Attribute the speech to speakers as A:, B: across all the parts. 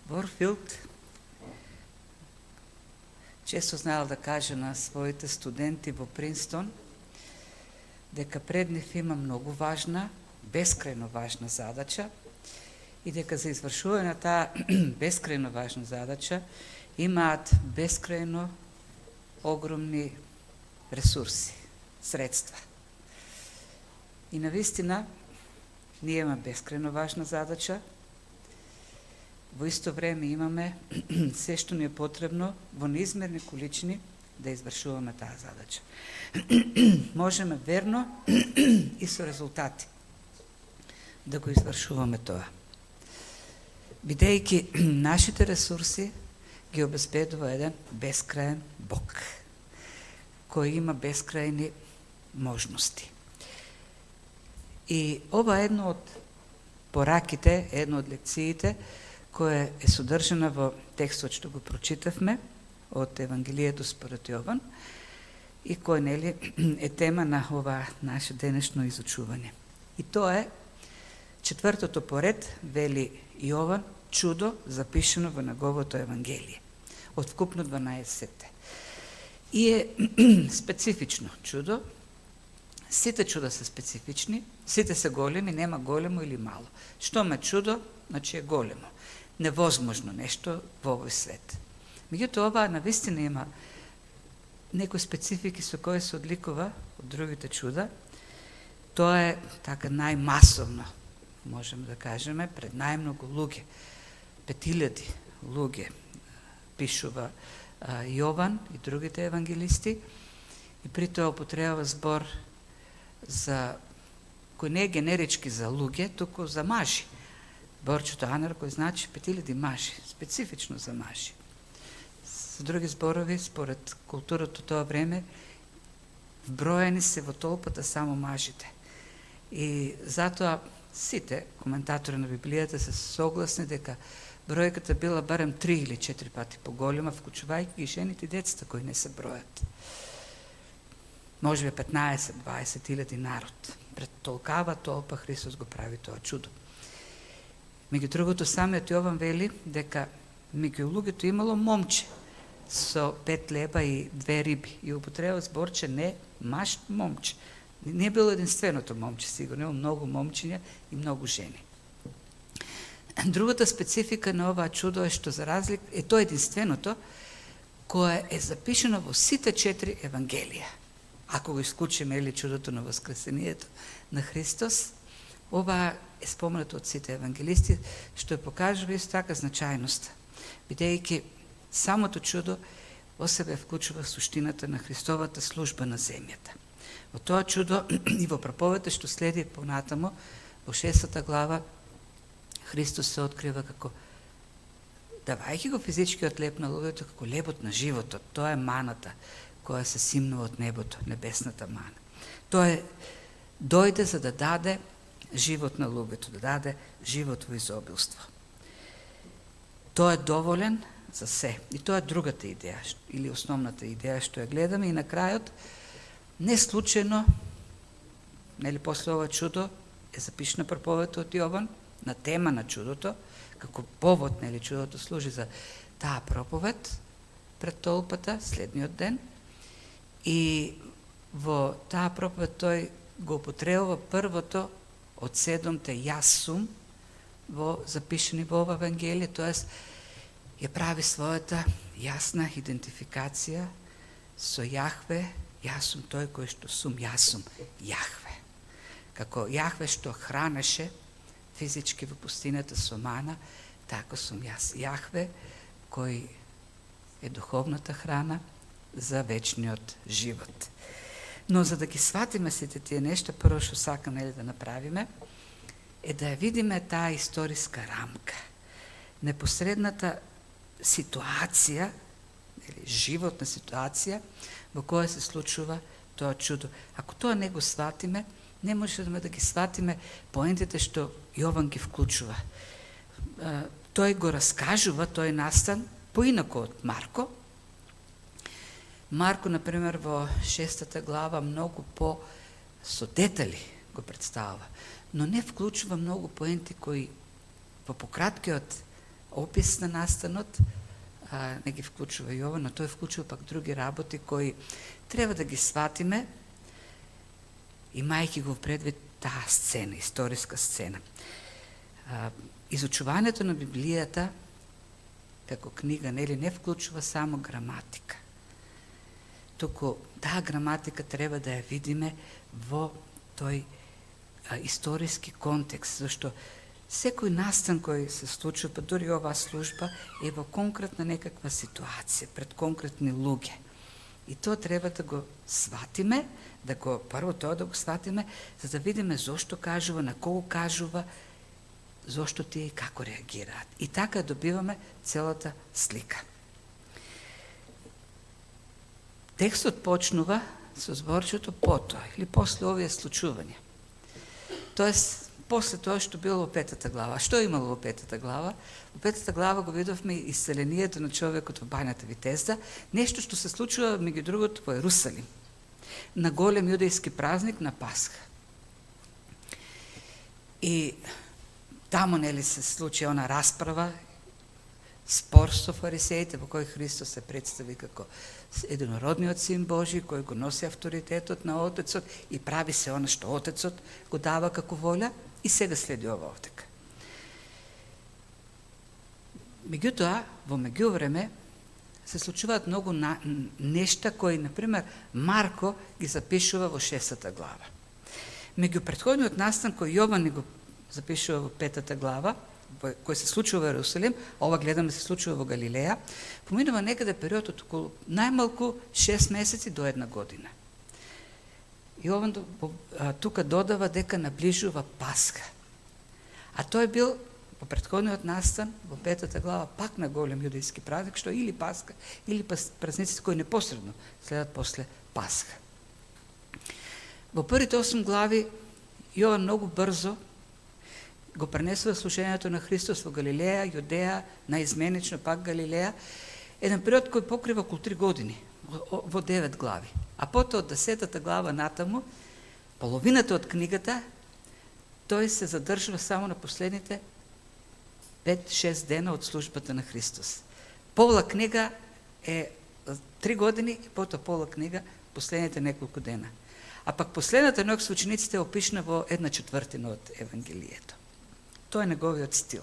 A: Ворфилд често знаел да каже на своите студенти во Принстон дека пред нив има многу важна, бескрајно важна задача и дека за извршување на таа бескрајно важна задача имаат бескрајно огромни ресурси, средства. И навистина, ние имаме бескрајно важна задача, во исто време имаме се што ни е потребно во неизмерни количини да извршуваме таа задача. Можеме верно и со резултати да го извршуваме тоа. Бидејќи нашите ресурси ги обезбедува еден бескрајен Бог, кој има бескрајни можности. И ова е едно од пораките, едно од лекциите, која е содржана во текстот што го прочитавме од Евангелието според Јован и кој нели е тема на ова наше денешно изучување. И тоа е четвртото поред, вели Јован, чудо запишено во неговото Евангелие, од вкупно 12. И е специфично чудо. Сите чуда се специфични, сите се големи, нема големо или мало. Што ме чудо, значи е големо. Невозможно нешто во овој свет. Меѓутоа, ова навистина има некои специфики со кои се одликува од другите чуда. Тоа е така најмасовно, можеме да кажеме, пред најмногу луѓе. 5000 луѓе пишува Јован и другите евангелисти и при тоа употребува збор за кој не е генерички за луѓе, туку за мажи. Борчето анер кој значи 5000 мажи, специфично за мажи. Со други зборови, според културата тоа време, вброени се во толпата само мажите. И затоа сите коментатори на Библијата се согласни дека бројката била барем 3 или 4 пати поголема, вклучувајќи и жените и децата кои не се бројат. Може би 15-20 илјади народ. Пред толкава толпа Христос го прави тоа чудо. Меѓу другото, самиот Јован вели дека меѓу луѓето имало момче со 5 леба и 2 риби. И употреба зборче не маж момче. Не било единственото момче, сигурно, многу момчиња и многу жени. Другата специфика на оваа чудо е што за разлика е тоа единственото кое е запишено во сите 4 евангелија. Ако го исклучиме или чудото на воскресението на Христос, ова е споменато од сите евангелисти, што ја покажува исто така значајноста, бидејќи самото чудо во себе вклучува суштината на Христовата служба на земјата. Во тоа чудо и во проповедта што следи понатамо, во 6 глава, Христос се открива како, давајќи го физичкиот леб на луѓето, како лебот на животот. Тоа е маната која се симнува од небото, небесната мана. Тоа е дојде за да даде живот на луѓето, да даде живот во изобилство. Тоа е доволен за се. И тоа е другата идеја, или основната идеја што ја гледаме. И на крајот, не случајно, нели после ова чудо, е запишена проповедта од Јован на тема на чудото, како повод, нели чудото служи за таа проповед пред толпата следниот ден. И во таа проповед тој го употребува првото од 7-те јас сум во запишени во ова Евангелие, тоест ја прави својата јасна идентификација со Јахве, јас сум тој кој што сум, јас сум Јахве. Како Јахве што хранеше физички во пустината со мана, тако сум јас Јахве, кој е духовната храна за вечниот живот. Но за да ги сватиме сите тие нешта, прво што сакам да направиме, е да ја видиме таа историска рамка. Непосредната ситуација, или животна ситуација, во која се случува тоа чудо. Ако тоа не го сватиме, не можеме да ги сватиме поентите што Јован ги вклучува. Тој го раскажува, тој настан, поинако од Марко. Марко, например, во 6 глава многу со детали го представува, но не вклучува многу поенти кои во пократкиот опис на настанот, не ги вклучува и ова, но тој вклучува пак други работи кои треба да ги сватиме, имајќи го предвид таа сцена, историска сцена. Изучувањето на Библијата како книга не вклучува само граматика. Туку таа граматика треба да ја видиме во тој историски контекст, зашто секој настан кој се случува, па дури оваа служба, е во конкретна некаква ситуација, пред конкретни луѓе. И тоа треба да го сватиме, прво тоа да го сватиме, за да видиме зошто кажува, на кого кажува, зошто тие и како реагираат. И така добиваме целата слика. Текстот почнува со зборчето потоа, или после овие случувања. Тоест, после тоа што било во 5 глава. Што имало во 5 глава? Во 5 глава го видовме исцелението на човекот во бањата Витезда, нешто што се случува меѓу другото во Ерусалим, на голем јудејски празник на Пасха. И таму се случи она расправа, спор со фарисеите, во кој Христос се представи како единородниот син Божи, кој го носи авторитетот на Отецот и прави се она што Отецот го дава како волја, и сега следи ова овдека. Меѓутоа, во меѓувреме се случуваат многу нешта кои, например, Марко ги запишува во 6 глава. Меѓу претходниот настан кој Јован го запишува во 5 глава, кој се случува во Ерусалим, ова гледаме се случува во Галилеја, поминува некаде период од околу најмалку 6 месеци до 1 година. И Јован тука додава дека наближува Пасха. А тој бил во претходниот настан, во 5 глава, пак на голем јудејски празник, што или Пасха, или празниците кои непосредно следат после Пасха. Во првите 8 глави Јован многу брзо го пренесува служењето на Христос во Галилеја, Јудеја, наизменично пак Галилеја, еден период кој покрива околу 3 години, во 9 глави. А потоа од 10 глава натаму, половината од книгата, тој се задржува само на последните 5-6 дена од службата на Христос. Пола книга е 3 години и потоа пола книга последните неколку дена. А пак последната ноќ со учениците е опишана во 1/4 од Евангелието. Тоа е неговиот стил.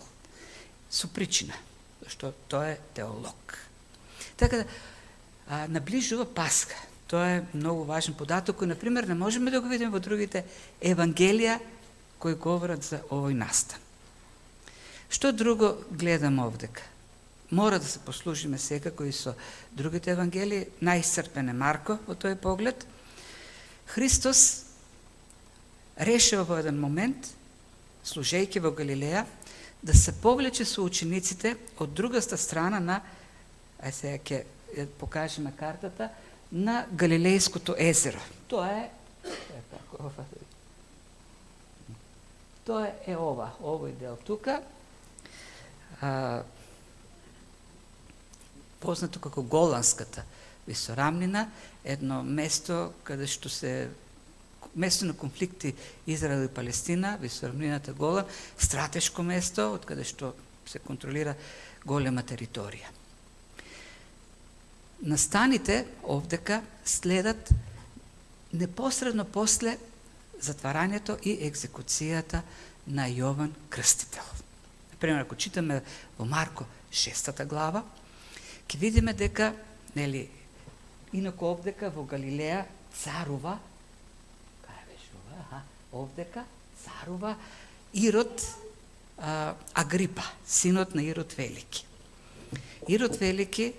A: Со причина, зашто тој е теолог. Така да, наближува Пасха. Тоа е многу важен податок кој, например, не можеме да го видиме во другите Евангелија кои говорат за овој настан. Што друго гледаме овдека? Мора да се послужиме секако и со другите Евангелии, најисцрпен е Марко во тој поглед. Христос решава во еден момент, служејќи во Галилеја, да се повлече со учениците од другата страна на, сега ќе покажем на картата, на Галилејското езеро. Тоа е овој дел тука, познато како Голанската висорамнина, едно место каде што место на конфликти Израел и Палестина, висорамнината Голан, стратешко место, од каде што се контролира голема територија. Настаните овдека следат непосредно после затварањето и екзекуцијата на Јован Крстител. Например, ако читаме во Марко 6 глава, ќе видиме дека, инаку овдека во Галилеја царува, овдека царува Ирод Агрипа, синот на Ирод Велики. Ирод Велики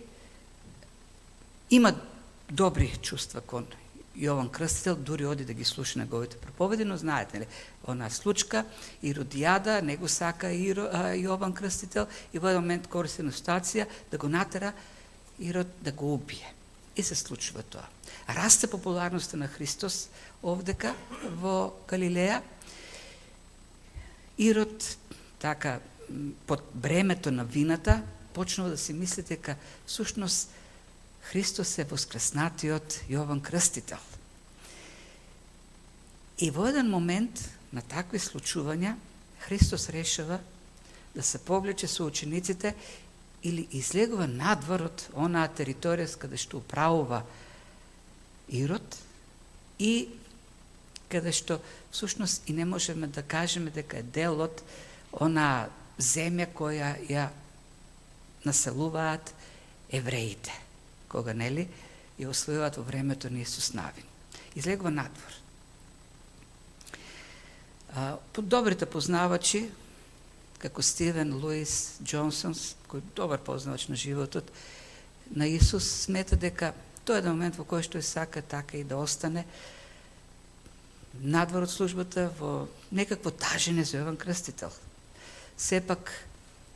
A: има добри чувства кон Јован Крстител, дури оди да ги слуша неговите проповеди, но знаете, она случка, Иродијада, него сака Јован Крстител и во еден момент користи ситуација да го натера Ирод да го убие. И се случува тоа. Расте популарноста на Христос овдека во Галилеја. Ирод, така, под бремето на вината, почнува да си мисли дека всушност Христос е воскреснатиот Јован Крстител. И во еден момент на такви случувања Христос решава да се повлече со учениците или излегува надвор од онаа територија каде што управува Ирод и каде што всушност и не можеме да кажеме дека е дел од онаа земја која ја населуваат евреите, кога нели ја освојуваат во времето на Исус Навин. Излегува надвор. Добрите познавачи, како Стивен Луис Джонсон, кој добар познавач на животот на Исус, смета дека тоа е еден момент во кој што и сака така и да остане надвор од службата во некакво тажење за Јован Крстител. Сепак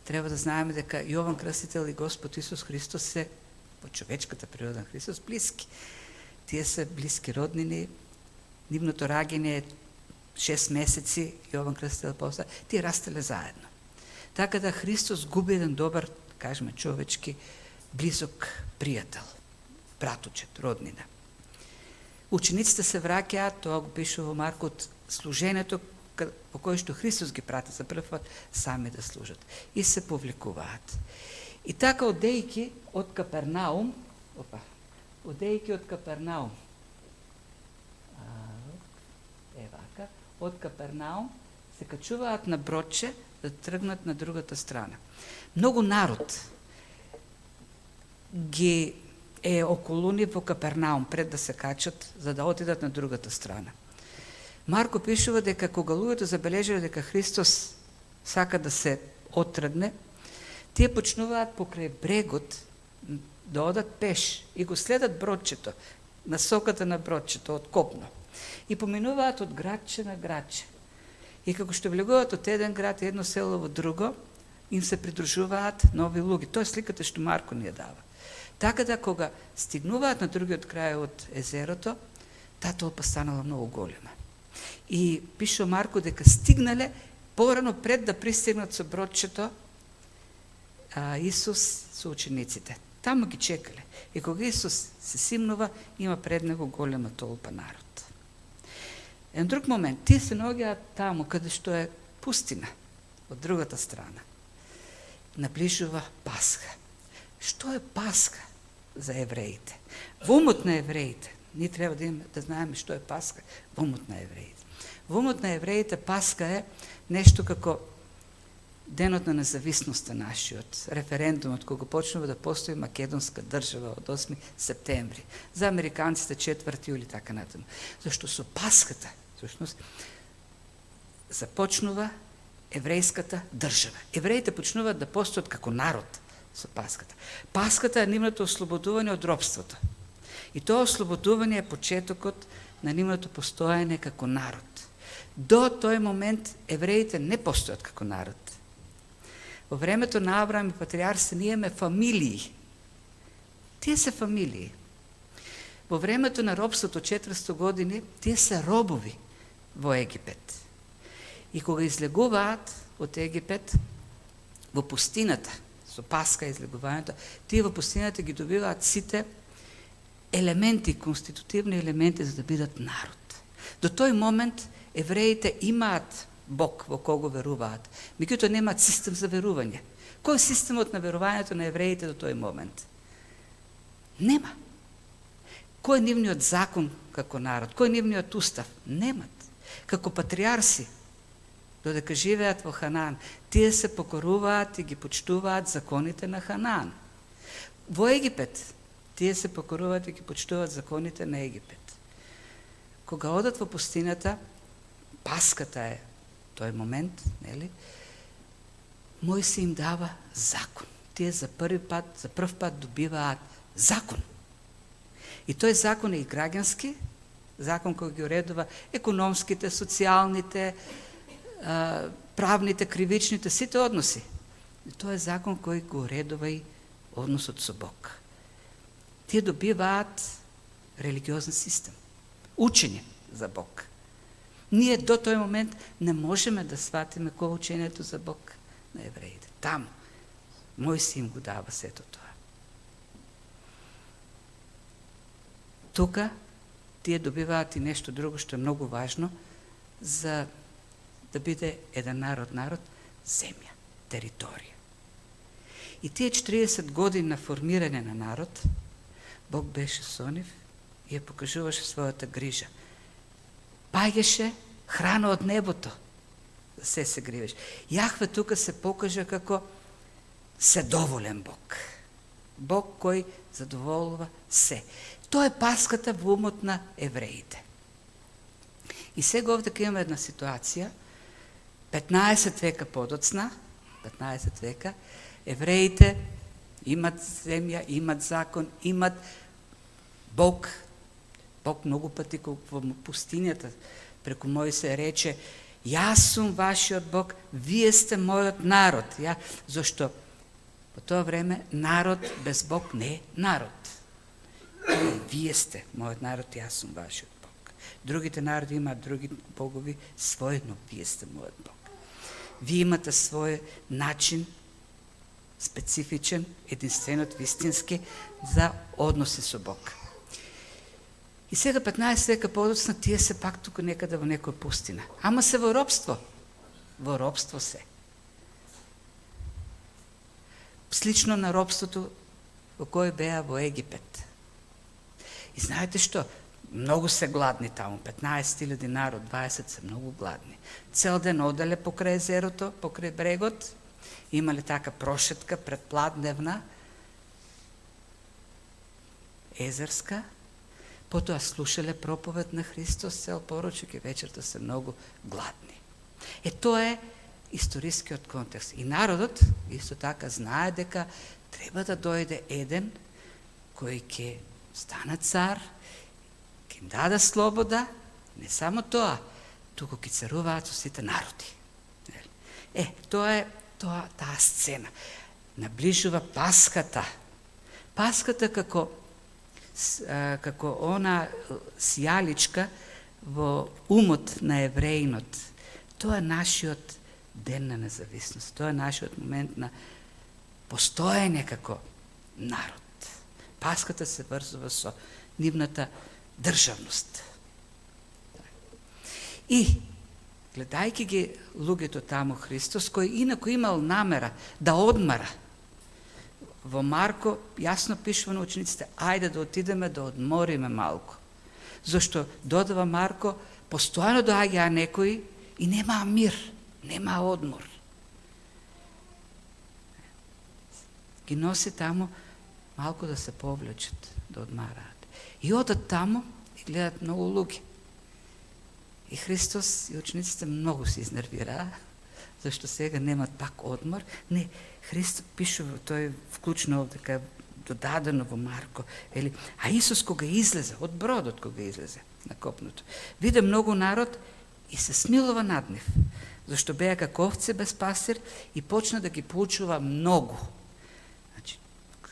A: треба да знаеме дека Јован Крстител и Господ Исус Христос се во човечката природа на Христос блиски. Тие се блиски роднини, нивното раѓање е 6 месеци, Јован Крстител после, тие растеле заедно. Така да Христос губи еден добар, кажеме, човечки, близок пријател, братучет, роднина. Учениците се враќаат, тоа го пише во Марко, од служењето во кое што Христос ги прати за прв пат сами да служат и се повлекуваат. И така одејки од Капернаум, од Капернаум се качуваат на бродче да тргнат на другата страна. Многу народ ги е околу нив во Капернаум пред да се качат за да отидат на другата страна. Марко пишува дека кога луѓето забележале дека Христос сака да се оттргне, тие почнуваат покрај брегот да одат пеш и го следат бродчето, насоката на бродчето од копно. И поминуваат од градче на градче. И како што влегуваат од еден град, едно село во друго, им се придружуваат нови луѓе. Тоа е сликата што Марко ни ја дава. Така да кога стигнуваат на другиот крај од езерото, таа толпа станала многу голема. И пише Марко дека стигнале порано пред да пристигнат со бродчето Исус со учениците. Таму ги чекале. И кога Исус се симнува, има пред него голема толпа народ. Еден друг момент, тие се наоѓаат таму каде што е пустина, од другата страна. Наближува Пасха. Што е Пасха за евреите? Во умот на евреите, ние треба да знаеме што е Пасха во умот на евреите. Во умот на евреите Пасха е нешто како денот на независноста нашиот, референдумот кога почнува да постои македонска држава од 8 септември. За американците 4 јули така натаму. Зашто со Пасхата, всушност, започнува еврејската држава. Евреите почнуваат да постојат како народ со Пасхата. Пасхата е нивното ослободување од робството. И тоа ослободување е почетокот на нивното постојање како народ. До тој момент евреите не постојат како народ. Во времето на Авраам и патриарсите ние имаме фамилии. Тие се фамилии. Во времето на робството 400 години тие се робови во Египет. И кога излегуваат од Египет во пустината, со Пасха излегувањето, тие во пустината ги добиваат сите елементи, конститутивни елементи за да бидат народ. До тој момент евреите имаат Бог во кого веруваат, меѓутоа немаат систем за верување. Кој е системот на верувањето на евреите до тој момент? Нема. Кој е нивниот закон како народ? Кој е нивниот устав? Немат. Како патриарси, додека живеат во Ханаан, тие се покоруваат и ги почитуваат законите на Ханаан. Во Египет, тие се покоруваат и ги почитуваат законите на Египет. Кога одат во пустината, Паската е тој момент, нели? Мојсе им дава закон. Тие за прв пат добиваат закон. И тој закон е и граѓански, закон кој ги уредува економските, социјалните, правните, кривичните, сите односи. И тој е закон кој го уредува и односот со Бог. Тие добиваат религиозен систем, учење за Бог. Ние до тој момент не можеме да сватиме кој е учењето за Бог на евреите. Таму Мојсе им го дава сето тоа. Тука тие добиваат и нешто друго што е многу важно за да биде еден народ, земја, територија. И тие 40 години на формирање на народ, Бог беше со нив и ја покажуваше својата грижа. Паѓаше храна од небото, да се гривеш. Јахве тука се покажа како седоволен Бог. Бог кој задоволува се. Тоа е паската во умот на евреите. И сега овде имаме една ситуација, 15 века подоцна, 15 века, евреите имат земја, имат закон, имат Бог. Бог многу пати во пустинјата преку Мојсе рече: јас сум вашиот Бог, вие сте мојот народ. Зашто по тоа време народ без Бог не е народ. Вие сте мојот народ, јас сум вашиот Бог. Другите народи имаат други богови свој, но вие сте мојот Бог. Вие имате свој начин, специфичен, единственот, вистински, за односи со Бог. И сега 15 века подоцна тие се пак тука некаде во некоја пустина. Ама се во робство. Во робство се. Слично на робството во кој беа во Египет. И знаете што? Многу се гладни таму, 15.000 народ, 20 се многу гладни. Цел ден оделе покрај езерото, покрај брегот, имале така прошетка предпладневна, езерска, потоа слушале проповед на Христос, цел поручик и вечерта се многу гладни. Тоа е историскиот контекст. И народот исто така знае дека треба да дојде еден кој ќе стане цар, ќе им даде слобода, не само тоа, туку ќе царуваат со сите народи. Тоа е таа сцена. Наближува Паската. Паската како она сјаличка во умот на евреинот. Тоа е нашиот ден на независност. Тоа е нашиот момент на постоење како народ. Паската се врзува со нивната државност. И, гледајќи ги луѓето таму Христос, кој инако имал намера да одмара, во Марко јасно пишува на учениците: ајде да отидеме да одмориме малку. Зашто додава Марко, постојано доаѓаа некои и немаа мир, немаа одмор. Ги носи таму малку да се повлечат, да одмараат. И одат таму и гледат многу луѓе. И Христос и учениците многу се изнервираа, зашто сега немат пак одмор. Не, Христос пишува, тој вклучно овде, додадено во Марко, а Исус кога излезе, од бродот кога излезе на копното, виде многу народ и се смилува над нив, зашто беа како овце без пастир и почна да ги поучува многу. Значи,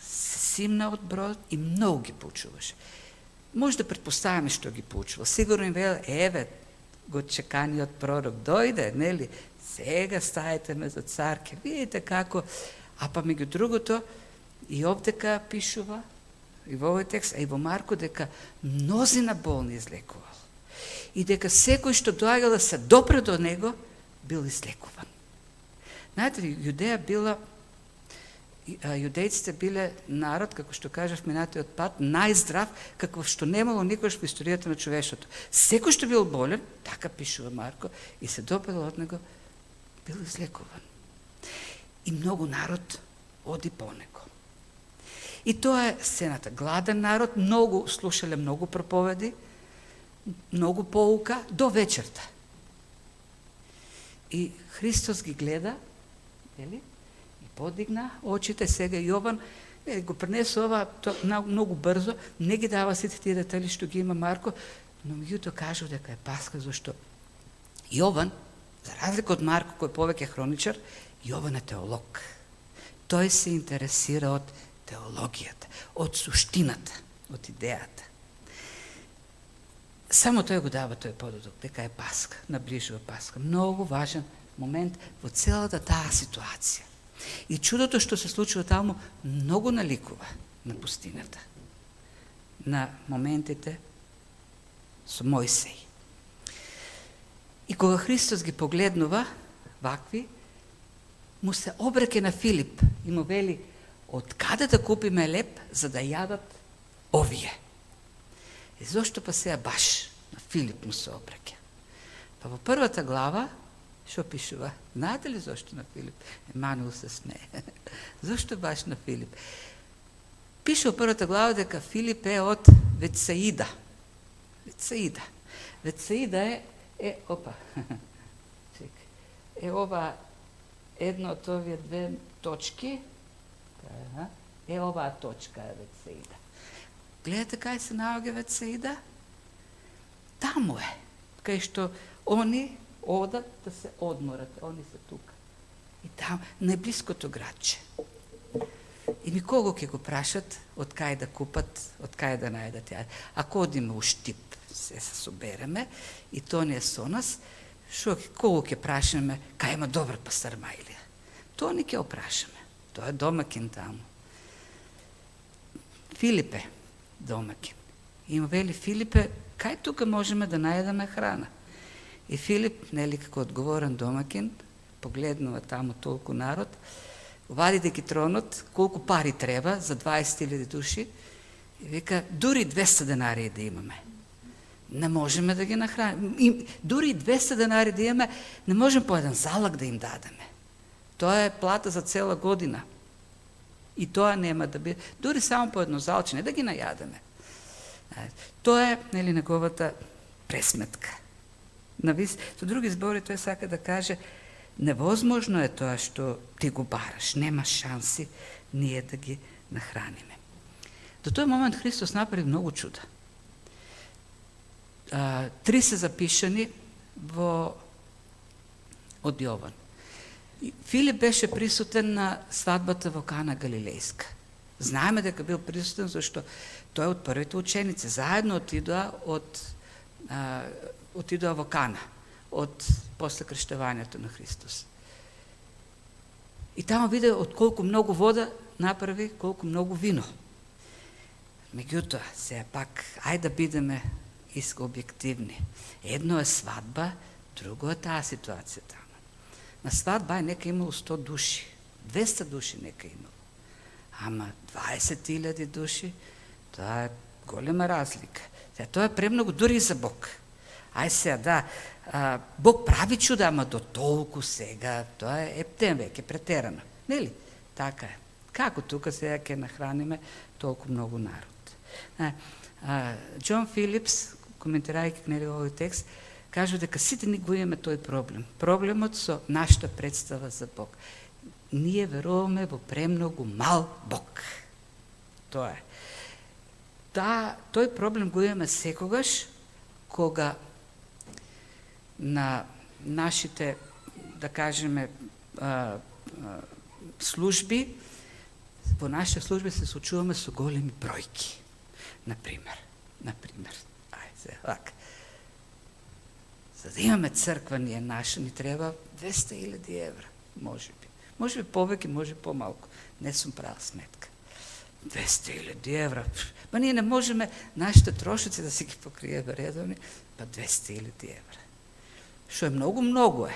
A: се симна од бродот и многу ги поучуваше. Може да предпоставаме што ги поучува. Сигурно им велел: еве, го чеканиот пророк дојде, нели? Сега стајте ме за цар, ке видите како. А па меѓу другото, и овдека пишува, и во овој текст, а и во Марко, дека мнозина болни излекувал. И дека секој што доаѓал да се допре до него, бил излекуван. Знаете ли, јудејците биле народ, како што кажав минатиот пат, најздрав, како што немало никош во историјата на човештвото. Секој што бил болен, така пишува Марко, и се допело од него, бил излекуван. И многу народ оди по него. И тоа е сцената. Гладен народ, многу слушале многу проповеди, многу поука до вечерта. И Христос ги гледа, и подигна очите. Сега Јован го пренесува ова многу брзо, не ги дава сите тие детали што ги има Марко, но меѓутоа кажува дека е Пасха, зашто Јован, за разлика од Марко кој повеќе хроничар, Јован е теолог. Тој се интересира од теологијата, од суштината, од идејата. Само тој го дава тој пододок, дека е Пасха, наближува Пасха. Многу важен момент во целата таа ситуација. И чудото што се случува таму многу наликува на пустината, на моментите со Мојсей. И кога Христос ги погледнува вакви, му се обреке на Филип и му вели, откаде да купиме леп, за да ядат овие? И зошто па сега баш на Филип му се обреке? Па во првата глава, што пишува? Знаете ли зошто на Филип? Емануил се смее. Зошто баш на Филип? Пише во првата глава дека Филип е од Ветсаида. Ветсаида е ова една од овие две точки, е оваа точка е Ветсаида. Гледате кај се наоѓа Ветсаида? Таму е, кај што они одат да се одморат, они се тука. И там, најблиското градче. И никого ќе го прашат од кај да купат, од кај да најдат ја. Ако одиме у Штип, се собереме, и то не е со нас, кого ќе прашаме кај има добра пастарма или? То не ќе опрашаме. Тоа е домакин таму. Филипе, домакин. И му вели Филипе, кај тука можеме да најдеме храна? И Филип, нели како одговорен домакин, погледнува таму толку народ, вади декитронот, колку пари треба за 20.000 души, и вика, дури 200 денари да имаме. Не можеме да ги нахраним. Дури 200 денари да имаме, не можем по еден залог да им дадеме. Тоа е плата за цела година. И тоа нема да биде, дури само по едно залче, не да ги најадеме. Тоа е, нели, неговата пресметка. Со други збори, тој сака да каже, невозможно е тоа што ти го бараш, нема шанси ние да ги нахраниме. До тој момент Христос направи многу чуда. 3 се запишани од Јован. Филип беше присутен на свадбата во Кана Галилејска. Знаеме дека бил присутен зашто тој од првите ученици заедно отидоа во Кана после крштевањето на Христос. И тамо виде од колку многу вода направи, колку многу вино. Меѓутоа, сега пак, ајде да бидеме објективни. Едно е свадба, друго е таа ситуација тамо. На свадба нека имало 100 души, 200 души нека имало. Ама 20.000 души, тоа е голема разлика. Сега, тоа е премногу дури и за Бог. Ај сега, да, Бог прави чуда, ама до толку сега, тоа е ептен веќе, претерано. Нели? Така е. Како тука сега ќе нахраниме толку многу народ? Џон Филипс, коментирајќи овој текст, кажува дека сите ни го имаме тој проблем. Проблемот со нашата представа за Бог. Ние веруваме во премногу мал Бог. Тоа е. Тој проблем го имаме секогаш, кога на нашите, да кажеме, служби, во нашите служби се соочуваме со големи бројки. Например, за да имаме црква ние наша, ни треба 200.000 евра, може би. Може би повеќе, може помалку. Не сум правил сметка. 200.000 евра. Па ние не можеме нашите трошици да си ги покриеме редовни, па 200.000 евра. Што е многу е.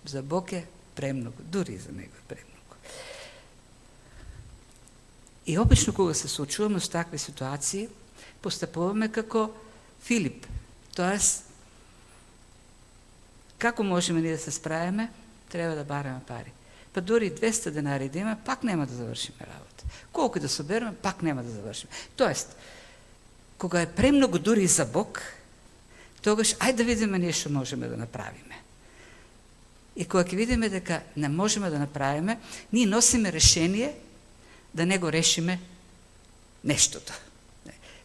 A: За Бог е премногу, дури за него е премногу. И обично кога се соочуваме со такви ситуации, постапуваме како Филип. Тоест, како можеме ние да се справиме? Треба да бараме пари. Па дури 200 денари да има, пак нема да завршиме работа. Колку да собереме, пак нема да завршиме. Тоест, кога е премногу дури за Бог, тогаш ајде да видиме ние што можеме да направиме. И кога ќе видиме дека не можеме да направиме, ние носиме решение да не го решиме нештото.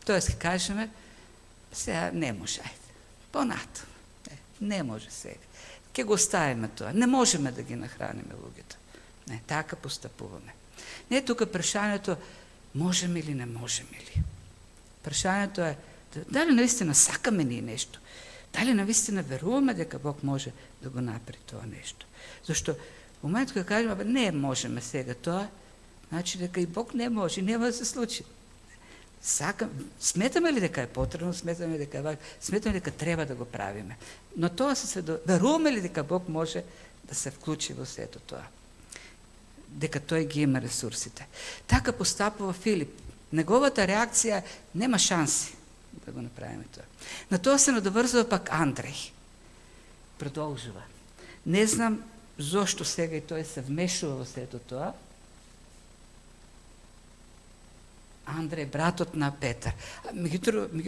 A: Тоест, ќе кажеме, сега не може, ајде, понатаму. Не може сега. Ќе го оставиме тоа. Не можеме да ги нахраниме луѓето. Не, така постапуваме. Не е тука прашањето можеме или не можеме ли. Прашањето е дали наистина сакаме ние нешто. Дали наистина веруваме дека Бог може да го направи тоа нешто. Зашто во моментот кога кажеме не можеме сега тоа, значи дека и Бог не може, нема да се случи. Сметаме ли дека е потребно, сметаме дека треба да го правиме. Но тоа веруваме ли дека Бог може да се вклучи во сето тоа. Дека тој ги има ресурсите. Така постапува Филип. Неговата реакција нема шанси да го направиме тоа. На тоа се надоврзува пак Андреј. Продолжува. Не знам зошто сега и тој се вмешува во сето тоа. Андреј, братот на Петар.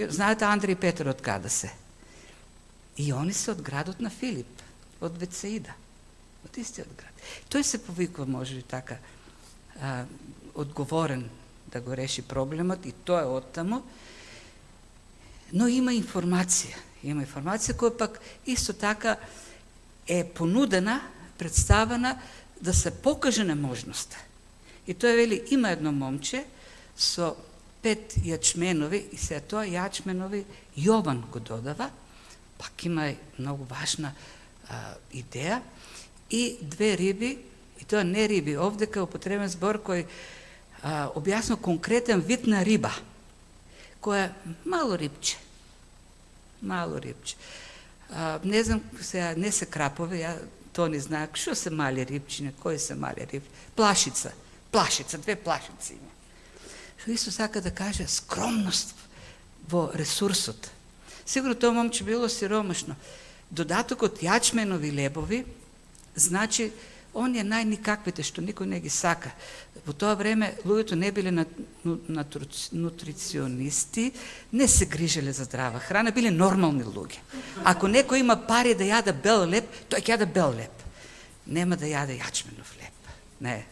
A: Знаете Андреј и Петар од каде се? И они се од градот на Филип, од Вецеида, од истиот град. Тој се повикува, може би така, одговорен да го реши проблемот, и тоа е оттаму, но има информација. Има информација која пак исто така е понудена, представена, да се покаже неможноста. И тој вели, има едно момче со 5 јачменови, и се тоа јачменови Јован го додава, пак има многу важна идеја, и 2 риби, и тоа не риби, овдека е употребен збор кој објаснува конкретен вид на риба, која е мало рибче. Мало рибче. Не знам, сега не се крапови, ја тоа не знае, што се мали рибчине, кои се мали рибче? Плашица, 2 плашици има. Што исто сака да каже скромност во ресурсот. Сигурно тоа момче било сиромашно. Додатокот јачменови лебови, значи, он е најникаквите, што никој не ги сака. Во тоа време луѓето не биле нутриционисти, не се грижеле за здрава храна, биле нормални луѓе. Ако некој има пари да јаде бел леб, тој ќе јаде бел леб. Нема да јаде јачменов леб. Не.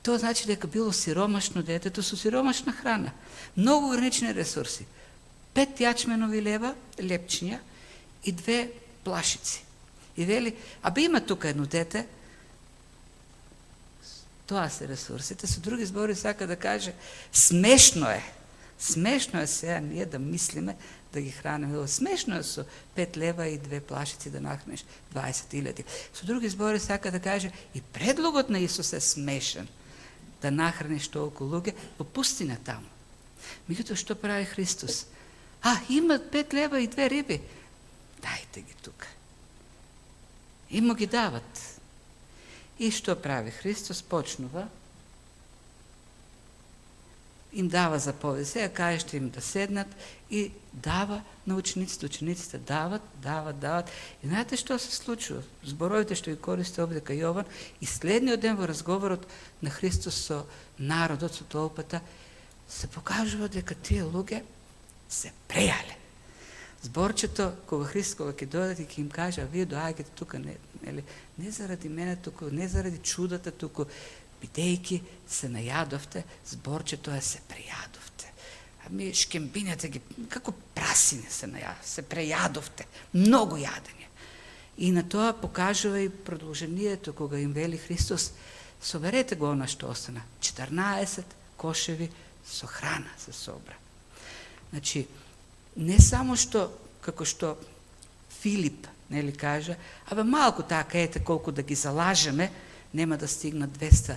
A: Тоа значи дека било сиромашно детето со сиромашна храна. Многу ограничени ресурси. 5 јачменови лепчиња и 2 плашици. И вели, абе има тука едно дете, тоа се ресурсите, со други збори сака да каже, смешно е сега ние да мислиме да ги храниме. Смешно е со 5 лева и 2 плашици да нахраниш 20.000. Со други збори сака да каже, и предлогот на Исус е смешен, да нахраниш толку луѓе во пустина таму. Меѓутоа што прави Христос? Има 5 лева и 2 риби. Дајте ги тука. И му ги дават. И што прави Христос? Почнува, им дава заповед. Сега кажете им да седнат и дава на учениците. Учениците дават. И знаете што се случува? Зборовите што ги користи овдека Јован, и следниот ден во разговорот на Христос со народот, со толпата, се покажува дека тие луѓе се прејале. Зборчето, кога Христос ќе дојдат и ќе им каже, вие доаѓате тука не заради мене, туку не заради чудата, туку бидејќи се најадовте, зборчето е се прејадовте. Шкембињата ги, како прасине се прејадовте, многу јадење. И на тоа покажува и продолжението, кога им вели Христос, соберете го она што остана, 14 кошеви со храна се собра. Значи, не само што, како што Филип, нели кажа, абе малку така, ете колку да ги залажеме, нема да стигнат 200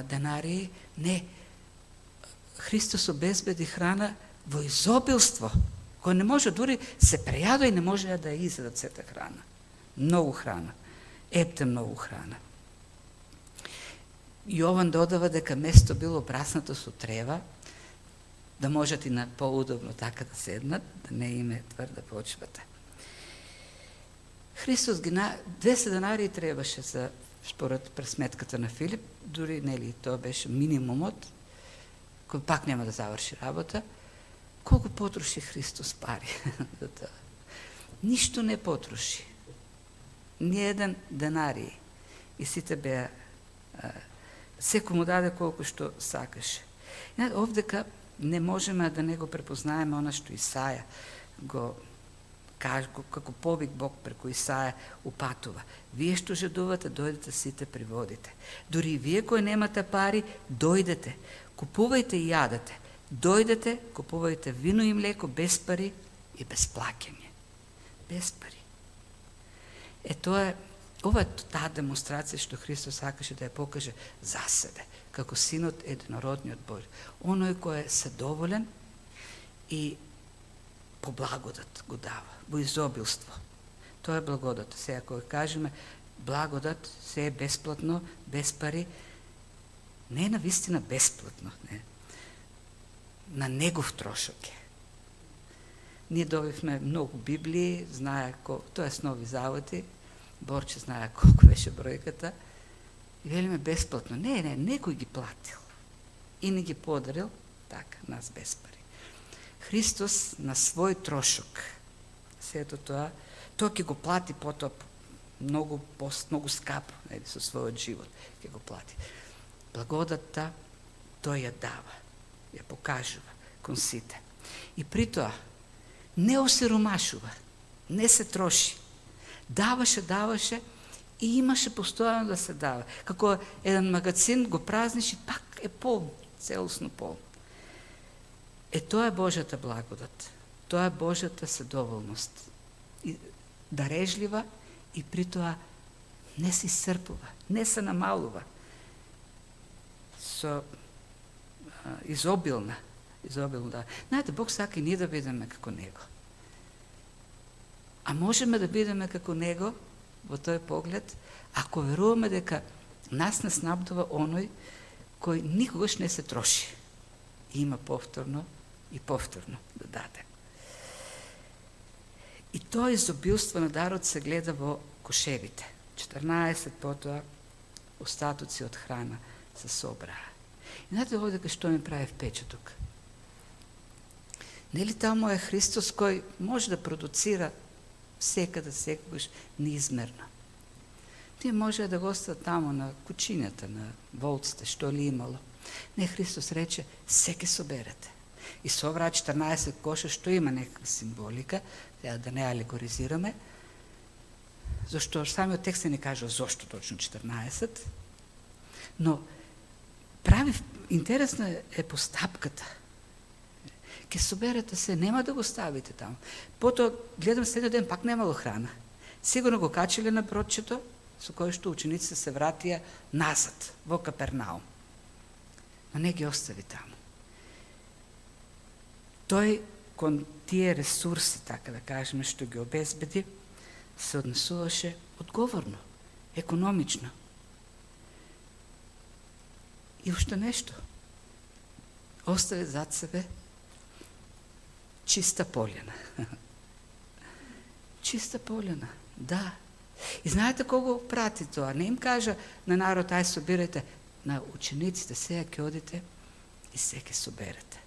A: денарии. Не, Христос обезбеди храна во изобилство, која не може, дури се прејадува и не може да ја изедат сета храна. Многу храна, епте многу храна. Јован додава дека место било браснато со трева, да можат и на поудобно така да седнат, да не име тврда почвата. Христос ги 200 денарии требаше за, според пресметката на Филип, дури нели тоа беше минимумот, кој пак нема да заврши работа. Колку потроши Христос пари за тоа? Ништо не потроши. Ниеден денарий. И сите беа, секој му даде колку што сакаше. Овдека не можеме да не го препознаеме она што Исаја го каже, како повик Бог преку Исаја упатува. Вие што жадувате, дојдете сите приводите. Дури и вие кои немате пари, дојдете, купувајте и јадете. Дојдете, купувајте вино и млеко без пари и без плаќање. Без пари. Ова е таа демонстрација што Христос сакаше да ја покаже за себе, како синот единородниот Божи. Оној кој е седоволен и по благодат го дава, во изобилство. Тоа е благодат. Сега кога кажеме благодат, се е бесплатно, без пари, не е навистина бесплатно, не. На негов трошок е. Ние добивме многу Библии, знае тоа е с Нови Завети, Борче знае колку беше бројката, и велиме бесплатно. Не, некој ги платил и не ги подарил, така, нас без пари. Христос на свој трошок, сето тоа ќе го плати потоа многу скапо, со својот живот, ќе го плати. Благодатта тој ја дава, ја покажува кон сите. И при тоа не осиромашува, не се троши. Даваше и имаше постојано да се дава. Како еден магазин го празниш и пак е полн, целосно полн. Тоа е Божјата благодат. Тоа е Божјата седоволност. И дарежлива и при тоа не се исцрпува, не се намалува. Со изобилна. Знаете, Бог сака и ние да бидеме како Него. А можеме да бидеме како Него во тој поглед, ако веруваме дека нас не снабдува оној кој никогаш не се троши. И има повторно и повторно да даде. И тоа изобилство на дарот се гледа во кошевите. 14 потоа остатоци од храна се собраа. И знаете овде што ми прави впечаток? Нели таму е Христос кој може да продуцира секаде, секогаш неизмерно. Тие може да го остават таму на кучињата, на волците, што ли имало. Не, Христос рече, се ке соберете. И собраа 14 коша, што има некаква символика, да не алегоризираме, зашто самиот текст не кажа зошто точно 14, но прави интересна е постапката. Ке соберете се, нема да го ставите таму. Потоа, гледам следниот ден, пак немало храна. Сигурно го качиле на бродчето, со кој што учениците се вратија назад, во Капернаум. Но не ги остави таму. Тој, кон тие ресурси, така да кажеме, што ги обезбеди, се однесуваше одговорно, економично. И уште нешто. Остави зад себе чиста полјана. Чиста полјана, да. И знаете кого прати тоа? Не им кажа на народ, ај собирајте, на учениците, сега ќе одите и се ќе соберете.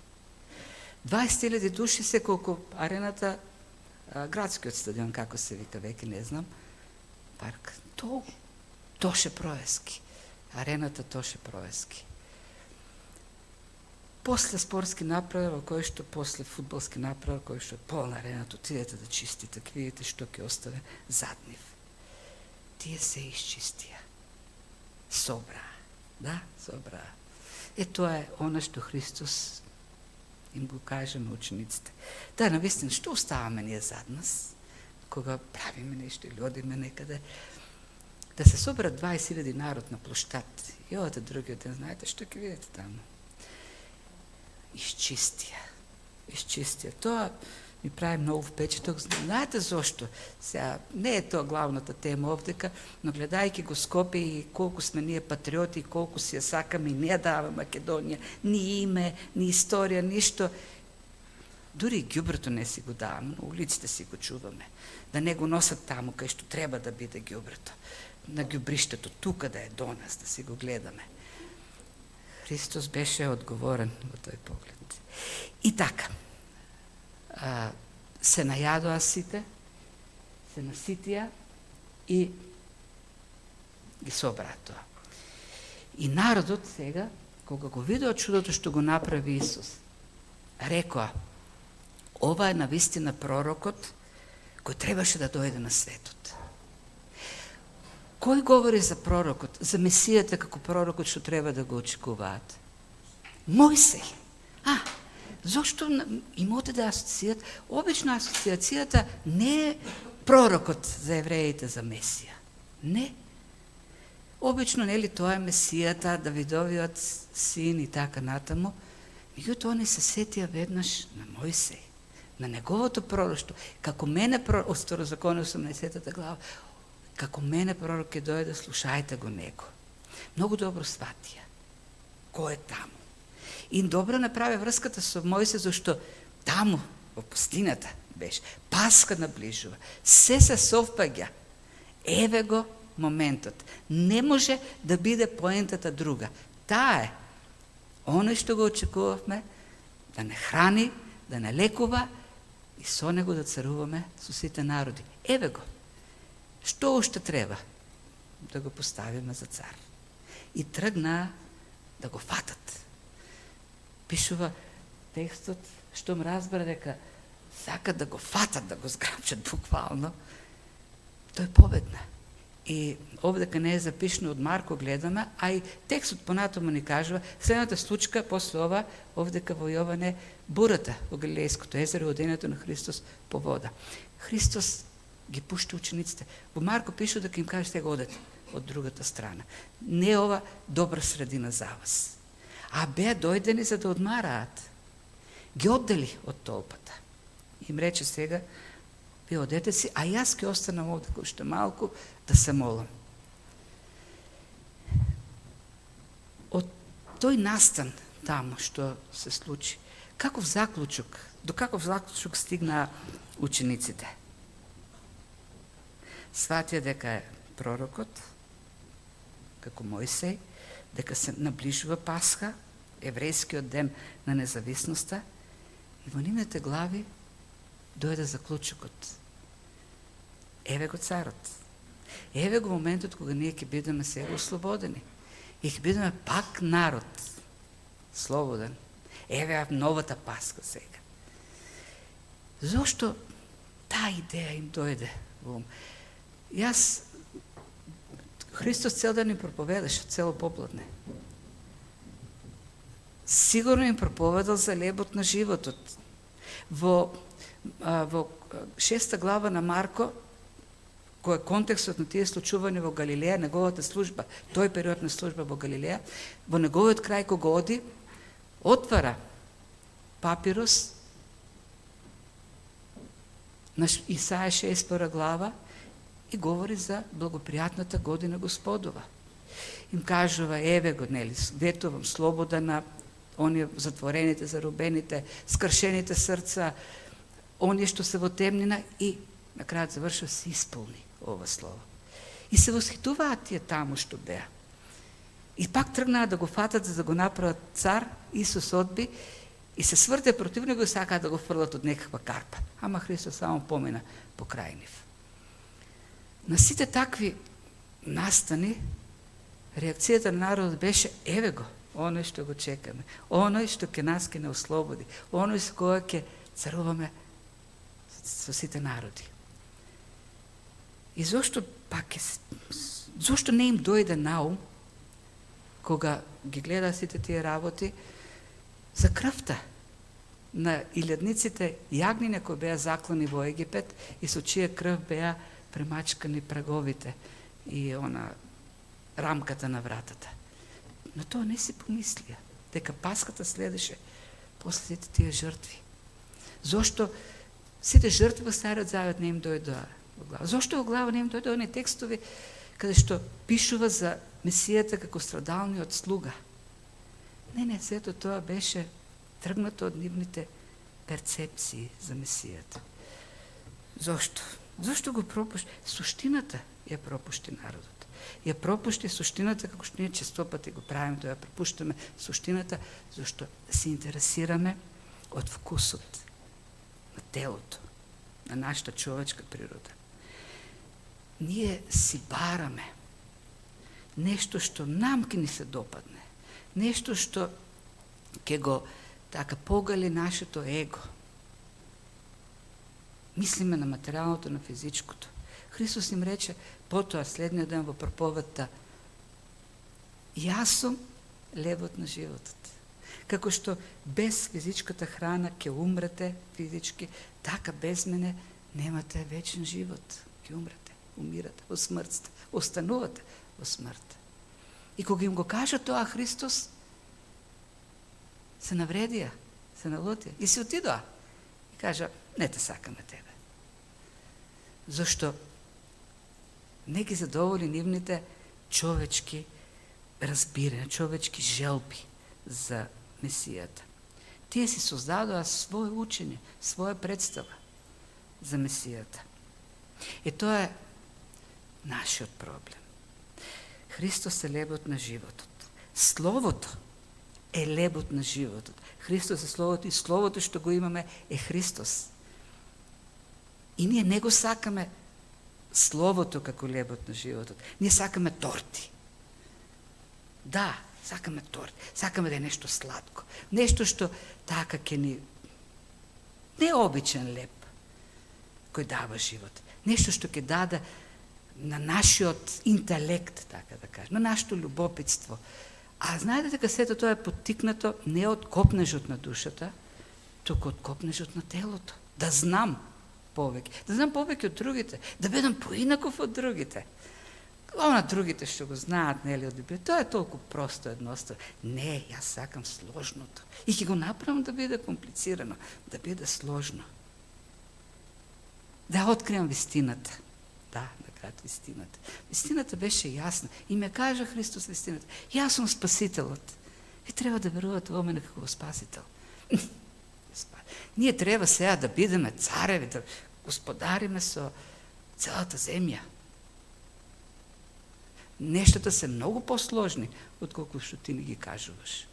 A: 20.000 души се колку арената, градскиот стадион, како се вика, веќе не знам, парк. Тоше Проески. Арената Тоше Проески. После спортски направа, во кој што после фудбалски направа, кој што е полна арената, отидете да чистите, видите што ќе оставе зад нив. Тие се исчистија. Собраа. Да, собраа. Тоа е она што Христос им го каже на учениците. Да, навистина, што оставаме ние зад нас, кога правиме нешто или одиме некаде, да се соберат 20.000 народ на площад и одете другиот ден, знаете што ќе видите таму? Исчистија. Тоа ми прави многу впечаток. Знаете зошто? Сега, не е тоа главната тема овдека, но гледајќи го Скопје и колку сме ние патриоти, колку си ја сакаме и не ја дава Македонија, ни име, ни историја, ништо. Дури и ѓубрето не си го даваме, на улиците си го чуваме. Да не го носат таму кај што треба да биде ѓубрето. На ѓубриштето, тука да е до нас, да си го гледаме. Христос беше одговорен во тој поглед. И така, се најадоа сите, се наситија и ги собраа тоа. И народот сега, кога го видео чудото што го направи Исус, рекоа, ова е навистина пророкот кој требаше да дојде на светот. Кој говори за пророкот, за Месијата како пророкот што треба да го очекуваат? Мојсей. Зошто им оде да асоцијат? Обично асоциацијата не е пророкот за евреите за Месија. Не. Обично, нели, тоа е Месијата, Давидовиот син и така натаму. Меѓутоа, они се сетија веднаш на Мојсей. на неговото пророštvo, како мене од Второзаконие 18 глава, како мене пророк ќе дојде, слушајте го него. Многу добро сватија кој е таму. И добро направи врската со Мојсе, зашто таму, во пустината беше, Пасха наближува, се совпаѓа. Еве го моментот. Не може да биде поентата друга. Таа е оној што го очекувавме, да не храни, да не лекува и со него да царуваме со сите народи. Еве го. Што уште треба? Да го поставиме за цар. И тргнаа да го фатат. Пишува текстот, штом разбра дека сакат да го фатат, да го зграбчат буквално, тој победна. И овдека не е запишено од Марко гледаме, а и текстот понатаму ни кажува, следната случка после ова, овдека во Јоване, бурата во Галилејското езеро, одењето на Христос по вода. Христос ги пушта учениците. Во Марко пише дека им каже сега одете од другата страна. Не е ова добра средина за вас. А беа дојдени за да одмараат. Ги оддели од толпата. Им рече сега, ви одете си, а јас ќе останам овде уште малку да се молам. Од тој настан таму што се случи, до каков заклучок стигнаа учениците? Сватија дека е пророкот, како Мојсей, дека се наближува Пасха, еврејскиот ден на независноста, и во нивните глави дојде заклучокот. Еве го царот. Еве го моментот кога ние ќе бидеме сега ослободени. И ќе бидеме пак народ, слободен. Еве новата Пасха сега. Зошто таа идеја им дојде во ум? Христос цел ден им проповедаше, цело попладне. Сигурно им проповедал за лебот на животот. Во 6 глава на Марко, кој е контекстот на тие случувања во Галилеја, неговата служба, тој период на служба во Галилеја, во неговиот крај кога оди, отвара папирус на Исаја 61 глава и говори за благопријатната година Господова. Им кажува, еве го, нели, ветувам слобода на оние затворените, заробените, скршените срца, оние што се во темнина, и на крајот завршува, се исполни ова слово. И се восхитуваат тие таму што беа. И пак тргнаа да го фатат за да го направат цар. Исус одби и се сврте против него и сакаат да го фрлат од некаква карпа. Ама Христос само помина покрај нив. На сите такви настани, реакцијата на народот беше, еве го, оној што го чекаме, оној што ќе нас ќе не ослободи, оној со кој ќе царуваме со сите народи. И зошто не им дојде на ум, кога ги гледа сите тие работи, за крвта на илјадниците јагниња кои беа заклани во Египет и со чија крв беа премачкани праговите и рамката на вратата. Но тоа не си помислија, дека Пасхата следеше после сите тие жртви. Зошто сите жртви во Стариот Завет не им дојдоа во глава? Зошто во глава не им дојдоа оние текстови каде што пишува за Месијата како страдалниот слуга? Не, сето тоа беше тргнато од нивните перцепции за Месијата. Зошто? Зошто го пропушти? Суштината ја пропушти народот. Ја пропушти суштината, како што ние често пати го правиме, тоа ја пропуштаме суштината, зашто се интересираме од вкусот на телото, на нашата човечка природа. Ние си бараме нешто што нам ќе ни се допадне, нешто што ќе го погали нашето его. Мислиме на материјалното, на физичкото. Христос им рече потоа следниот ден во проповедта: јас сум лебот на животот. Како што без физичката храна ќе умрете физички, така без мене немате вечен живот. Ќе умрете, умирате во смртта, останувате во смрт. И кога им го кажа тоа Христос, се навредија, се налутија и се отидоа. И кажа, не те сакаме тебе. Зашто не ги задоволи нивните човечки разбирања, човечки желби за Месијата. Тие си создадоа своје учење, своја представа за Месијата. И тоа е нашиот проблем. Христос е лебот на животот. Словото е лебот на животот. Христос е Словото и Словото што го имаме е Христос. И ние не го сакаме Словото како лебот на животот. Ние сакаме торти. Да, сакаме торти. Сакаме да е нешто сладко. Нешто што така ќе ни... необичен леб кој дава живот. Нешто што ќе даде на нашиот интелект, така да кажем, на нашето љубопитство. А знаете дека сето тоа е поттикнато не од копнежот на душата, туку од копнежот на телото. Да знам повеќе. Да знам повеќе од другите. Да бидам поинаков од другите. Она другите што го знаат, нели, од Библија, тоа е толку просто едноставно. Не, јас сакам сложното. И ќе го направам да биде комплицирано, да биде сложно. Да откриам вистината. Да, на крат вистината. Вистината беше јасна. И ме кажа Христос вистината. Јас сум Спасителот. И треба да верувате во мене како Спасител. Ние треба сега да бидеме цареви, да господариме со целата земја. Нештата се многу посложни, отколку што ти ни ги кажуваш.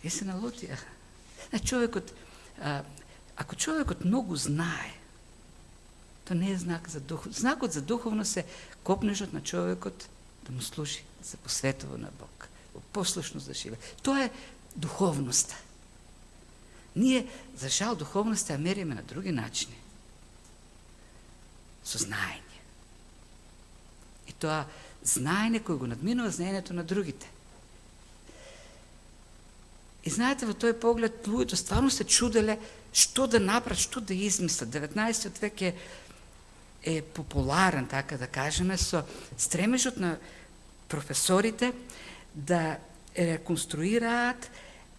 A: И се налутија. Човекот, ако човекот многу знае, тоа не е знак за духовност. Знакот за духовност е копнежот на човекот да му служи, да се посветува на Бог, послушност да живее. Тоа е духовноста. Ние, за жал, духовноста ја мериме на други начини. Со знаење. И тоа знаење кој го надминува знаењето на другите. И знаете, во тој поглед, луѓето стварно се чуделе што да направат, што да измислат. 19 век е популарен, така да кажеме, со стремежот на професорите да реконструираат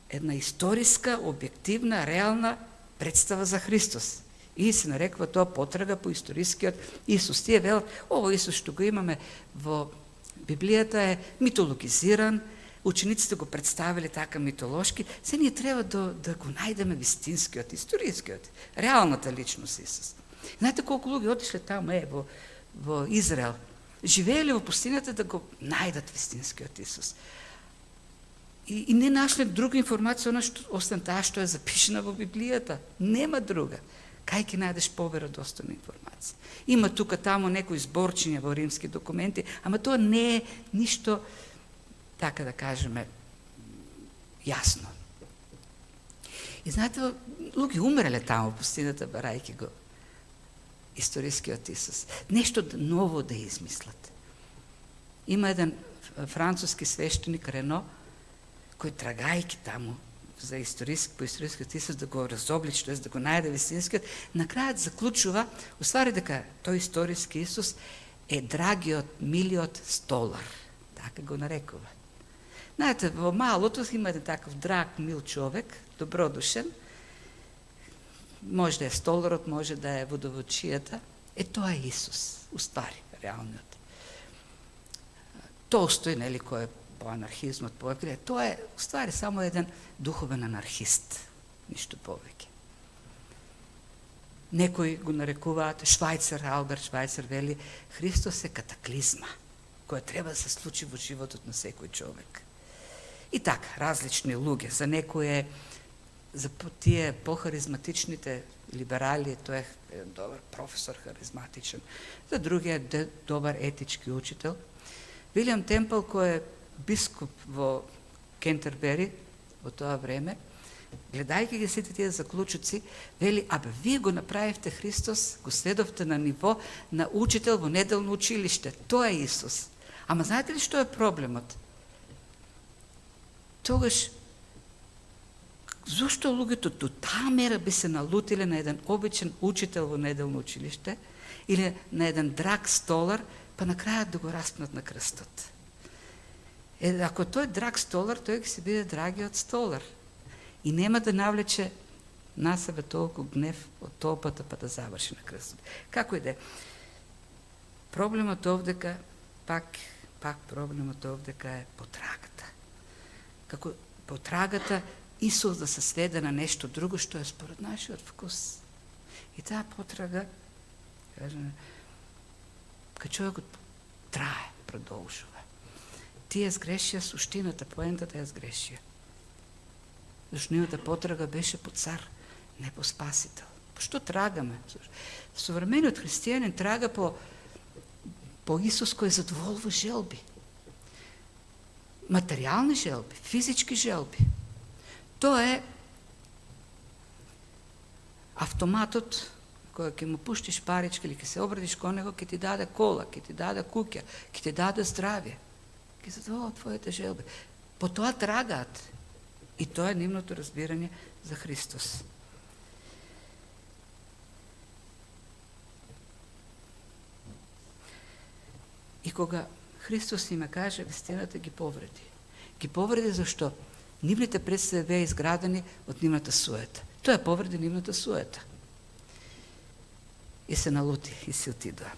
A: една историска, објективна, реална представа за Христос. И се нарекува тоа потрага по историскиот Исус. Тие велат, ово Исус што го имаме во Библијата е митологизиран, учениците го представили така митолошки, се ние треба да го најдеме вистинскиот, историскиот, реалната личност Исус. Знаете колку луѓе отишле таму, во Израел, живееле во пустината да го најдат вистинскиот Исус. И не нашле друга информација, освен таа што е запишена во Библијата. Нема друга. Кај ќе најдеш поверодостојна информација? Има тука таму некои зборчиња во римски документи, ама тоа не е ништо, така да кажеме, јасно. И знаете, луѓе умреле таму во пустината, барајќи го историскиот Исус. Нешто ново да измислат. Има еден француски свештеник Рено, кој трагајќи таму по историскиот Исус да го разобличи, тоест да го најде вистинскиот, на крајот заклучува, уствари дека тој историски Исус е драгиот, милиот столар. Така го нарекува. Знаете, во малото има еден таков драг, мил човек, добродушен, може да е столарот, може да е водовочијата. Тоа е Исус, уствари, реалниот. Толстој, нели, кој е по анархизмот, тоа е, уствари, само еден духовен анархист, ништо повеќе. Некои го нарекуваат, Алберт Швајцер вели, Христос е катаклизма, која треба да се случи во животот на секој човек. И така, различни луѓе, за некој е, за тие похаризматичните либерали, тој е еден добар професор, харизматичен, за други е добар етички учител. Вилијам Темпл, кој е бискуп во Кентербери во тоа време, гледајќи ги сите тие заклучоци, вели, абе, вие го направивте Христос, го сведовте на ниво на учител во неделно училиште. Тоа е Исус. Ама знаете ли што е проблемот? Тогаш, зошто луѓето до таа мера би се налутиле на еден обичен учител во неделно училиште или на еден драг столар, па на крајот да го распнат на крстот? Ако тој драг столар, тој ќе се биде драгиот столар. И нема да навлече на себе толку гнев од толпата па да заврши на крстот. Како и да е. Проблемот овдека, пак проблемот овдека е потрагата. Како потрагата Исус да се сведе на нешто друго што е според нашиот вкус. И таа потрага, кажем, кај човекот трае, продолжува. Тие сгрешија суштината, поентата е сгрешија. Зашто нивната потрага беше по цар, не по спасител. По што трагаме? Современиот христијанин трага по Исус кој задоволува желби. Материјални желби, физички желби. Тоа е автоматот кој ќе му пуштиш парички или ќе се обрадиш кон него, ќе ти даде кола, ќе ти даде куќа, ќе ти даде здравје. Ќе задоволува твоите желби. По тоа трагаат. И тоа е нивното разбирање за Христос. И кога Христос им каже, вистината ги повреди. Ги повреди зашто нивните представи беа изградени од нивната суета. Тоа повреди нивната суета. И се налути, и се отидоа.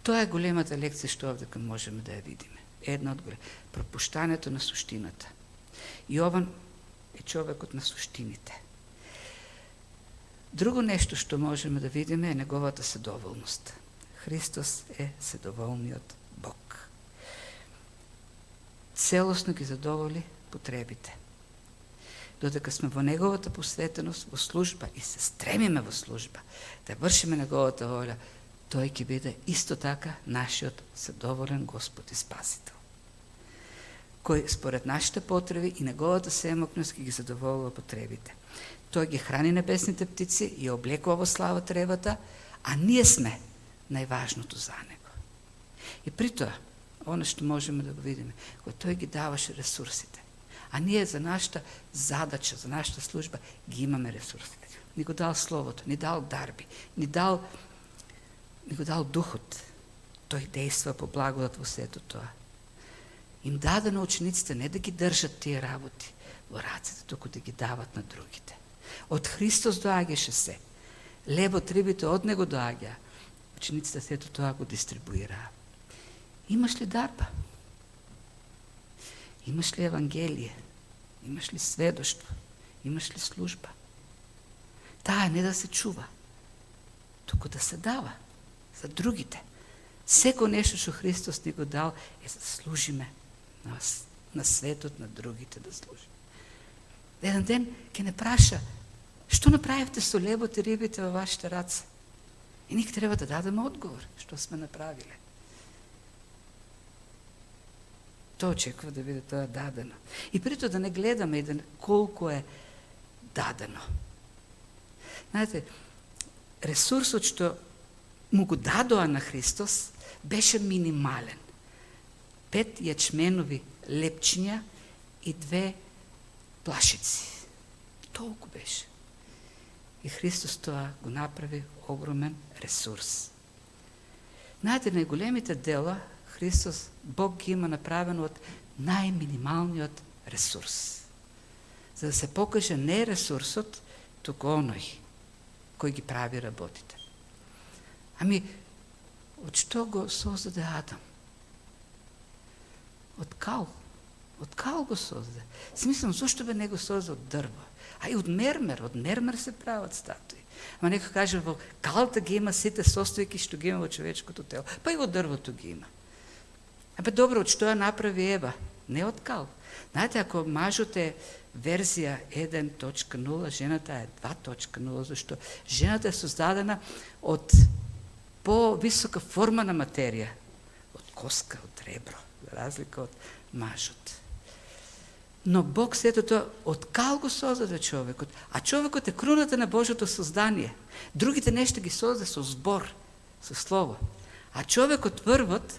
A: Тоа е големата лекција што овдека можеме да ја видиме. Една од пропуштањето на суштината. Јован е човекот на суштините. Друго нешто што можеме да видиме е неговата седоволност. Христос е седоволниот Бог. Целосно ги задоволи потребите. Додека сме во неговата посветеност, во служба и се стремиме во служба, да вршиме неговата воля, тој ќе биде исто така нашиот задоволен Господ и Спасител, кој според нашите потреби и неговата семокност ги задоволува потребите. Тој ги храни небесните птици и облекува во слава тревата, а ние сме најважното за него. И при тоа, оно што можеме да го видиме, кој тој ги даваше ресурсите, а ние за нашата задача, за нашата служба ги имаме ресурсите. Ни го дал Словото, ни дал дарби, ни го дал Духот. Тој действа по благодат во сето тоа. Им даде на учениците не да ги држат тие работи во рацете, туку да ги дават на другите. Од Христос доаѓаше се. Лебот, рибите од него доаѓа. Учениците сето тоа го дистрибуираа. Имаш ли дарба? Имаш ли евангелие? Имаш ли сведоштво? Имаш ли служба? Таа не да се чува, туку да се дава за другите. Секо нешто што Христос ни го дал е да служиме на светот, на другите да служиме. Еден ден ќе не праша, што направивте со лебот и рибите во вашите раце? И ние треба да дадеме одговор, што сме направиле. Тоа очекува да биде тоа дадено. И прито да не гледаме и да колку е дадено. Знаете, ресурсот што му го дадоа на Христос беше минимален. 5 јачменови лепчиња и 2 плашици. Толку беше. И Христос тоа го направи огромен ресурс. Знаете, најголемите дела Христос, Бог ги има направено од најминималниот ресурс. За да се покаже не ресурсот, туку оној кој ги прави работите. Ами, од што го создаде Адам? Од кал. Од кал го создаде. Си мислам, зошто бе не го создаде од дрво? А и од мермер се прават статуи. Ама некој каже, во калта ги има сите состојки што ги има во човечкото тело. Па и во дрвото ги има. Абе, добро, од што ја направи Ева? Не од кал. Знаете, ако мажот е верзија 1.0, жената е 2.0, зашто жената е создадена од по-висока форма на материја, од коска, од ребро, за разлика од мажот. Но Бог сето тоа од кал го создаде човекот, а човекот е круната на Божјото создание. Другите нешта ги создаде со збор, со слово. А човекот првот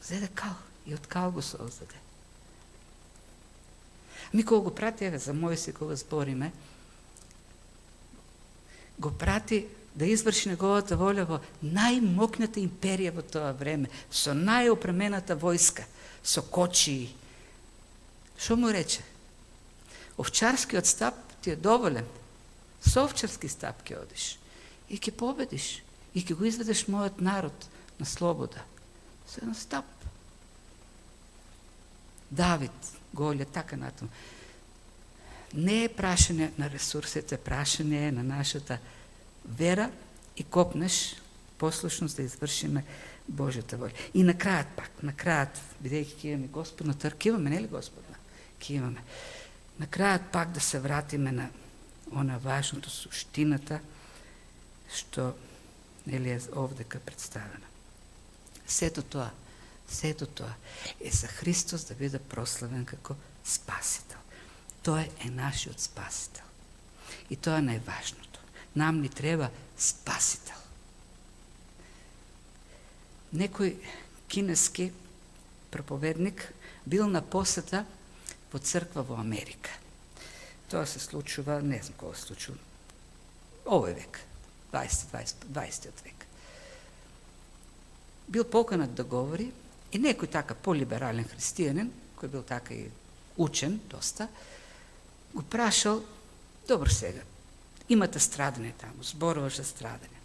A: зеде кал и од кал го создаде. Ми кога го прати, еве, за Мојсија кога збориме, го прати да изврши неговата воля во најмокната империја во тоа време, со најопремената војска, со кочии. Што му рече? Овчарскиот стап ти е доволен. Со овчарски стап ќе одиш и ќе победиш и ќе го изведеш мојот народ на слобода. Со еден стап. Давид, Голјат, така натаму. Не е прашање на ресурсите, прашање е на нашата вера и копнеш послушност да извршиме Божјата воља. И на крајот, бидејќи ќе имаме Господна трка, имаме, нели Господна? Ќе имаме. На крајот пак да се вратиме на она важното, суштината, што нели е овдека представена. Сето тоа е за Христос да биде прославен како Спасител. Тој е нашиот Спасител. И тоа е најважното. Нам ни треба Спасител. Некој кинески проповедник бил на посета во црква во Америка. Тоа се случува, не знам кога се случува, овој век, 20 век. Бил поканат да говори и некој така полиберален христијанин, кој бил така и учен доста, го прашал: добро сега, имате страдане таму, зборуваш за страдане.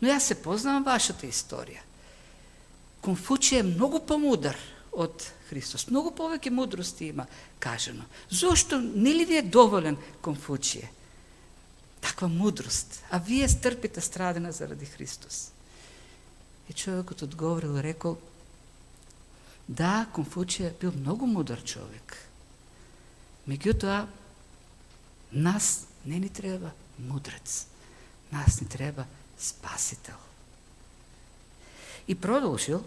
A: Но јас се познавам вашата историја. Конфуција е многу помудар од Христос. Многу повеќе мудрости има кажано. Зошто не ли ви е доволен Конфуција? Таква мудрост. А вие стрпите страдена заради Христос. И човекот одговорил, рекол: да, Конфуција бил многу мудар човек. Меѓутоа, нас не ни треба мудрец. Нас ни треба Спасител. И продолжил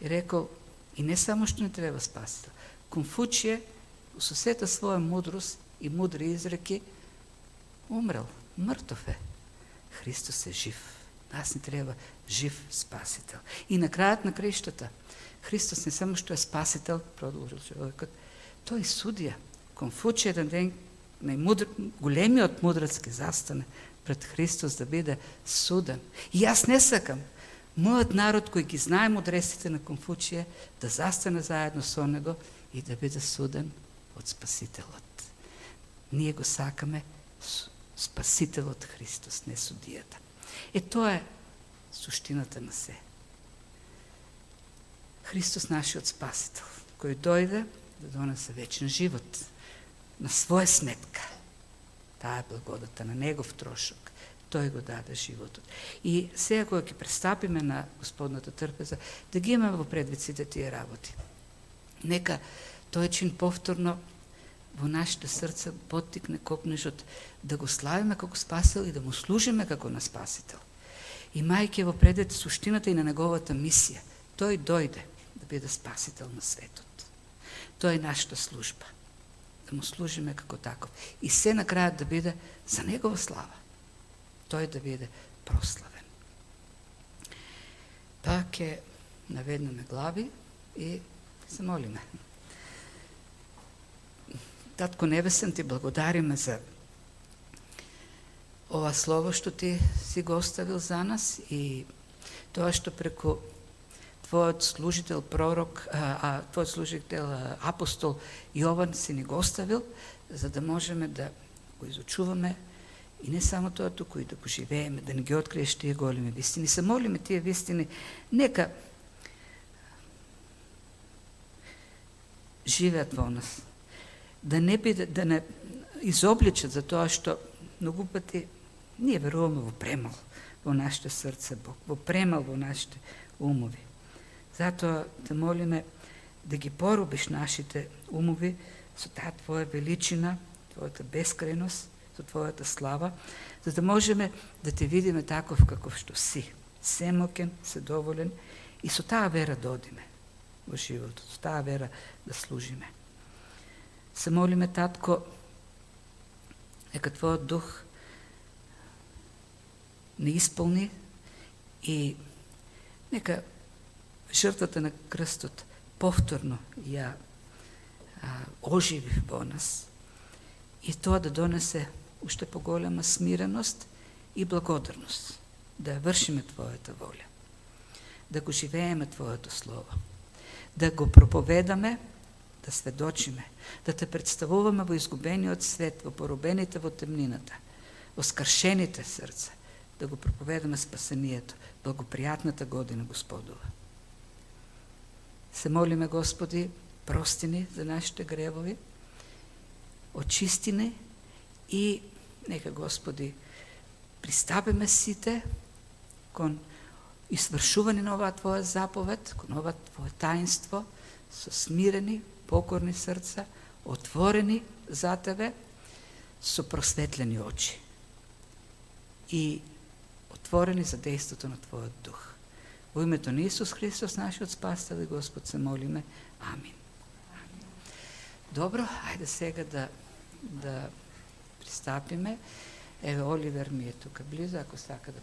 A: и рекол: и не само што не треба Спасител. Конфуција со сета своја мудрост и мудри изреки умрел, мртов е. Христос е жив. Нас не треба жив Спасител. И на крајот на краиштата, Христос не само што е Спасител, продолжил човекот, тој е судија. Конфуција еден ден големиот мудрец ке застане пред Христос да биде суден. И јас не сакам мојот народ кој ги знае мудреците на Конфуција да застане заедно со него и да биде суден од Спасителот. Ние го сакаме Спасителот Христос, не судијата. Тоа е суштината на се. Христос нашиот Спасител, кој дојде да донесе вечен живот на своја сметка. Таа е благодата на негов трошок. Тој го даде животот. И сега кога ќе пристапиме на Господната трпеза, да ги имаме во предвид сите тие работи. Нека тој чин повторно во нашите срца поттикне копнежот да го славиме како Спасител и да му служиме како на Спасител. Имајќи во предвид суштината и на неговата мисија, тој дојде да биде Спасител на светот. Тоа е нашата служба. Да му служиме како таков. И се на крајот да биде за негова слава. Тој да биде прославен. Па ќе наведнеме глави и се молиме. Татко Небесен, ти благодариме за ова слово што ти си го оставил за нас и тоа што преку твојот служител пророк, твојот служител апостол Јован си ни го оставил, за да можеме да го изучуваме и не само тоа, туку и да го живееме, да ни ги откриеш тие големи вистини. Се молиме тие вистини, нека живеат во нас. Да не изобличат за тоа што многу пати ние веруваме во премал во нашите срце Бог, во премал во нашите умови. Затоа те молиме да ги порубиш нашите умови со таа твоја величина, твојата бескрајност, со твојата слава, за да можеме да те видиме таков каков што си, семокен, седоволен и со таа вера да одиме во животот, со таа вера да служиме. Се молиме, Татко, нека твојот дух не исполни и нека жртвата на крстот повторно ја оживи во нас и тоа да донесе уште поголема смиреност и благодарност, да вршиме твојата воља, да го живееме твоето слово, да го проповедаме да сведочиме, да те представуваме во изгубениот свет, во поробените во темнината, во скршените срца, да го проповедаме спасението, благоприятната година Господова. Се молиме, Господи, прости ни за нашите гревови, очисти ни и нека, Господи, пристапиме сите кон извршување на оваа Твоја заповед, кон ова Твое таинство, со смирени, покорни срца, отворени за Тебе, со просветлени очи и отворени за действото на Твојот дух. Во името на Исус Христос, нашиот Спасител и Господ, се молиме. Амин. Добро, ајде сега да пристапиме. Еве, Оливер ми е тука близо, ако сака да